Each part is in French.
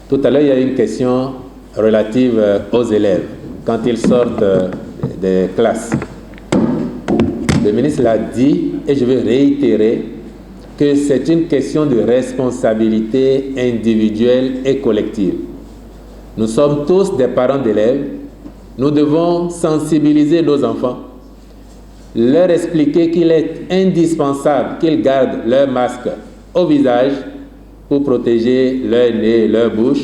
Tout à l'heure, il y a une question relative aux élèves quand ils sortent des classes. Le ministre l'a dit et je vais réitérer que c'est une question de responsabilité individuelle et collective. Nous sommes tous des parents d'élèves. Nous devons sensibiliser nos enfants, leur expliquer qu'il est indispensable qu'ils gardent leur masque au visage pour protéger leur nez, leur bouche,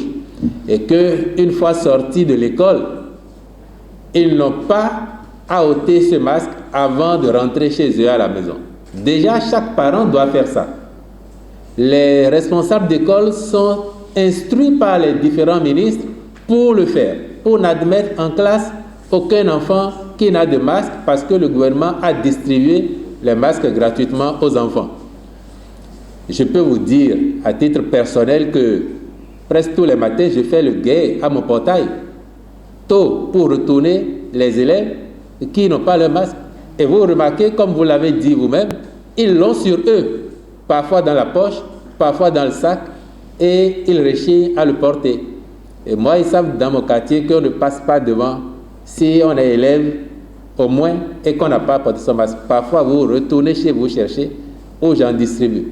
et qu'une fois sortis de l'école, ils n'ont pas à ôter ce masque avant de rentrer chez eux à la maison. Déjà, chaque parent doit faire ça. Les responsables d'école sont instruits par les différents ministres pour le faire, pour n'admettre en classe aucun enfant qui n'a de masque parce que le gouvernement a distribué les masques gratuitement aux enfants. Je peux vous dire à titre personnel que presque tous les matins, je fais le guet à mon portail, tôt pour retourner les élèves qui n'ont pas le masque. Et vous remarquez, comme vous l'avez dit vous-même, ils l'ont sur eux, parfois dans la poche, parfois dans le sac, et ils rechignent à le porter. Et moi, ils savent dans mon quartier qu'on ne passe pas devant si on est élève au moins et qu'on n'a pas porté son masque. Parfois, vous retournez chez vous chercher où j'en distribue.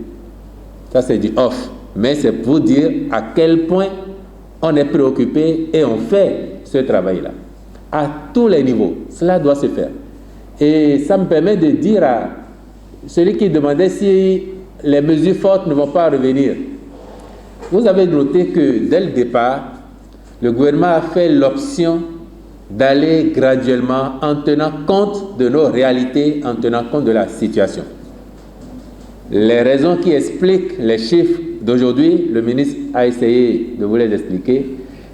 Ça, c'est du off. Mais c'est pour dire à quel point on est préoccupé et on fait ce travail-là. À tous les niveaux, cela doit se faire. Et ça me permet de dire à celui qui demandait si les mesures fortes ne vont pas revenir. Vous avez noté que dès le départ, le gouvernement a fait l'option d'aller graduellement en tenant compte de nos réalités, en tenant compte de la situation. Les raisons qui expliquent les chiffres d'aujourd'hui, le ministre a essayé de vous les expliquer,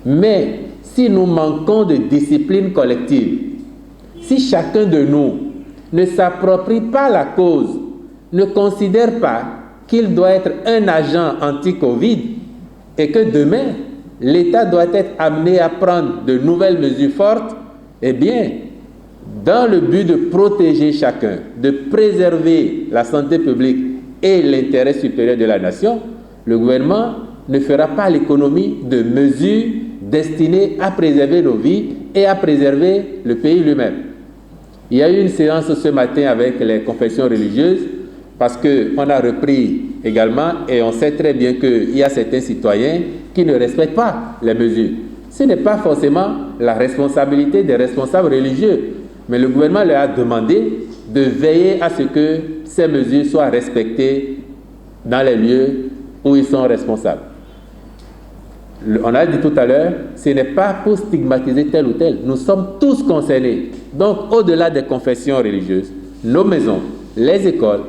mais si nous manquons de discipline collective, si chacun de nous ne s'approprie pas la cause, ne considère pas qu'il doit être un agent anti-Covid et que demain, l'État doit être amené à prendre de nouvelles mesures fortes, eh bien, dans le but de protéger chacun, de préserver la santé publique et l'intérêt supérieur de la nation, le gouvernement ne fera pas l'économie de mesures destinées à préserver nos vies et à préserver le pays lui-même. Il y a eu une séance ce matin avec les confessions religieuses parce qu'on a repris également et on sait très bien qu'il y a certains citoyens qui ne respectent pas les mesures. Ce n'est pas forcément la responsabilité des responsables religieux, mais le gouvernement leur a demandé de veiller à ce que ces mesures soient respectées dans les lieux où ils sont responsables. On a dit tout à l'heure, ce n'est pas pour stigmatiser tel ou tel. Nous sommes tous concernés. Donc, au-delà des confessions religieuses, nos maisons, les écoles,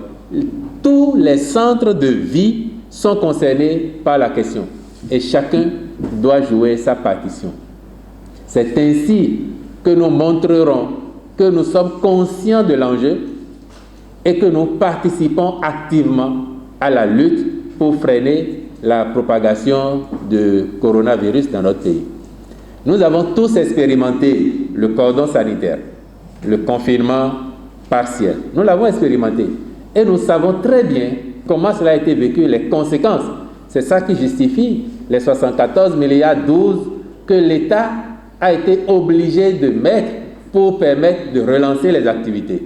tous les centres de vie sont concernés par la question. Et chacun doit jouer sa partition. C'est ainsi que nous montrerons que nous sommes conscients de l'enjeu et que nous participons activement à la lutte pour freiner la propagation du coronavirus dans notre pays. Nous avons tous expérimenté le cordon sanitaire, le confinement partiel. Nous l'avons expérimenté et nous savons très bien comment cela a été vécu, les conséquences. C'est ça qui justifie les 74 milliards 12 que l'État a été obligé de mettre pour permettre de relancer les activités.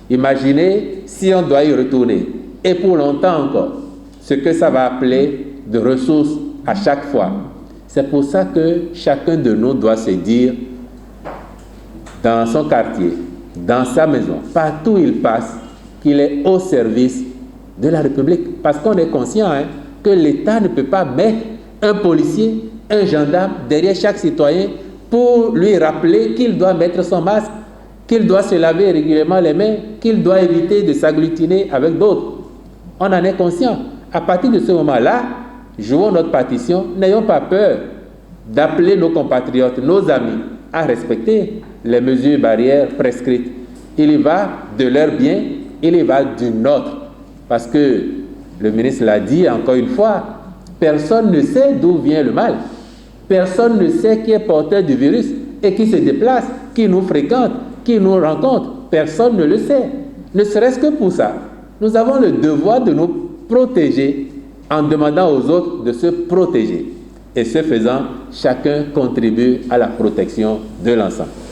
Imaginez si on doit y retourner, et pour longtemps encore, ce que ça va appeler de ressources à chaque fois. C'est pour ça que chacun de nous doit se dire, dans son quartier, dans sa maison, partout où il passe, qu'il est au service de la République. Parce qu'on est conscient que l'État ne peut pas mettre un policier, un gendarme derrière chaque citoyen pour lui rappeler qu'il doit mettre son masque, qu'il doit se laver régulièrement les mains, qu'il doit éviter de s'agglutiner avec d'autres. On en est conscient. À partir de ce moment-là, jouons notre partition, n'ayons pas peur d'appeler nos compatriotes, nos amis, à respecter les mesures barrières prescrites. Il y va de leur bien, il y va du nôtre. Parce que le ministre l'a dit encore une fois, personne ne sait d'où vient le mal. Personne ne sait qui est porteur du virus et qui se déplace, qui nous fréquente, qui nous rencontre. Personne ne le sait. Ne serait-ce que pour ça, nous avons le devoir de nous protéger en demandant aux autres de se protéger. Et ce faisant, chacun contribue à la protection de l'ensemble.